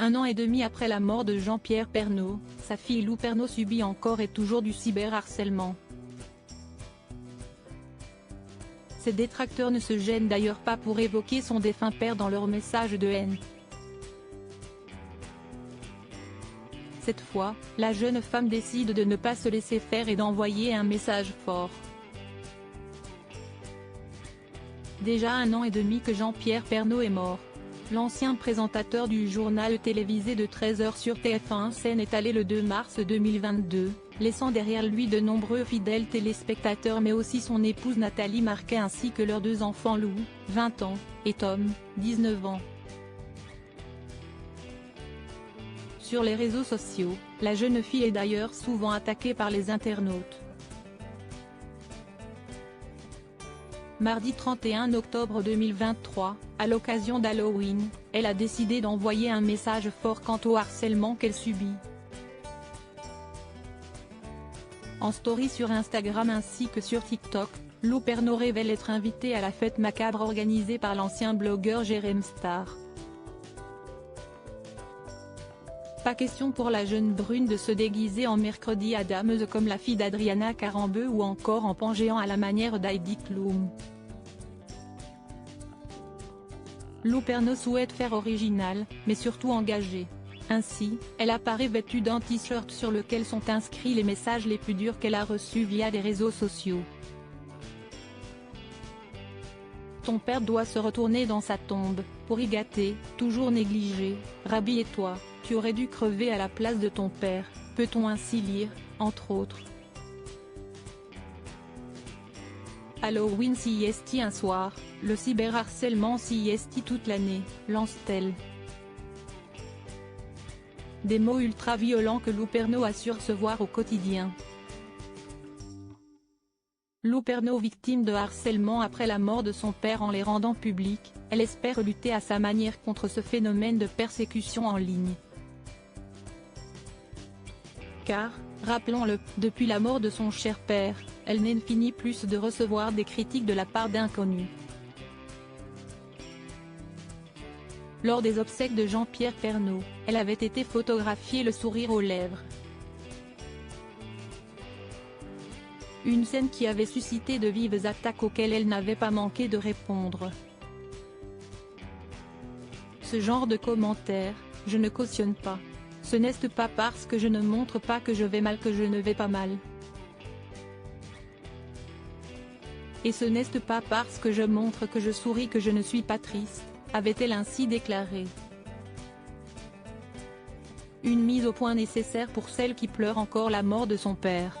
1 an et demi après la mort de Jean-Pierre Pernaut, sa fille Lou Pernaut subit encore et toujours du cyberharcèlement. Ses détracteurs ne se gênent d'ailleurs pas pour évoquer son défunt père dans leurs messages de haine. Cette fois, la jeune femme décide de ne pas se laisser faire et d'envoyer un message fort. Déjà 1 an et demi que Jean-Pierre Pernaut est mort. L'ancien présentateur du journal télévisé de 13h sur TF1 s'en est allé le 2 mars 2022, laissant derrière lui de nombreux fidèles téléspectateurs mais aussi son épouse Nathalie Marquet ainsi que leurs 2 enfants Lou, 20 ans, et Tom, 19 ans. Sur les réseaux sociaux, la jeune fille est d'ailleurs souvent attaquée par les internautes. Mardi 31 octobre 2023, à l'occasion d'Halloween, elle a décidé d'envoyer un message fort quant au harcèlement qu'elle subit. En story sur Instagram ainsi que sur TikTok, Lou Pernaut révèle être invitée à la fête macabre organisée par l'ancien blogueur Jérém Star. Pas question pour la jeune brune de se déguiser en Mercredi Adams comme la fille d'Adriana Carambeu ou encore en pan-géant à la manière d'Heidi Klum. Lou Pernaut souhaite faire original, mais surtout engagé. Ainsi, elle apparaît vêtue d'un t-shirt sur lequel sont inscrits les messages les plus durs qu'elle a reçus via les réseaux sociaux. Ton père doit se retourner dans sa tombe, pour y gâter, toujours négligé, rhabille-toi, tu aurais dû crever à la place de ton père, peut-on ainsi lire, entre autres. Halloween CIST un soir, le cyberharcèlement CIST toute l'année, lance-t-elle. Des mots ultra-violents que Lou Pernaut assure recevoir au quotidien. Lou Pernaut victime de harcèlement après la mort de son père en les rendant publics, elle espère lutter à sa manière contre ce phénomène de persécution en ligne. Car, rappelons-le, depuis la mort de son cher père, elle n'en finit plus de recevoir des critiques de la part d'inconnus. Lors des obsèques de Jean-Pierre Pernaut, elle avait été photographiée le sourire aux lèvres. Une scène qui avait suscité de vives attaques auxquelles elle n'avait pas manqué de répondre. Ce genre de commentaires, je ne cautionne pas. Ce n'est pas parce que je ne montre pas que je vais mal que je ne vais pas mal. Et ce n'est pas parce que je montre que je souris que je ne suis pas triste, avait-elle ainsi déclaré. Une mise au point nécessaire pour celle qui pleure encore la mort de son père.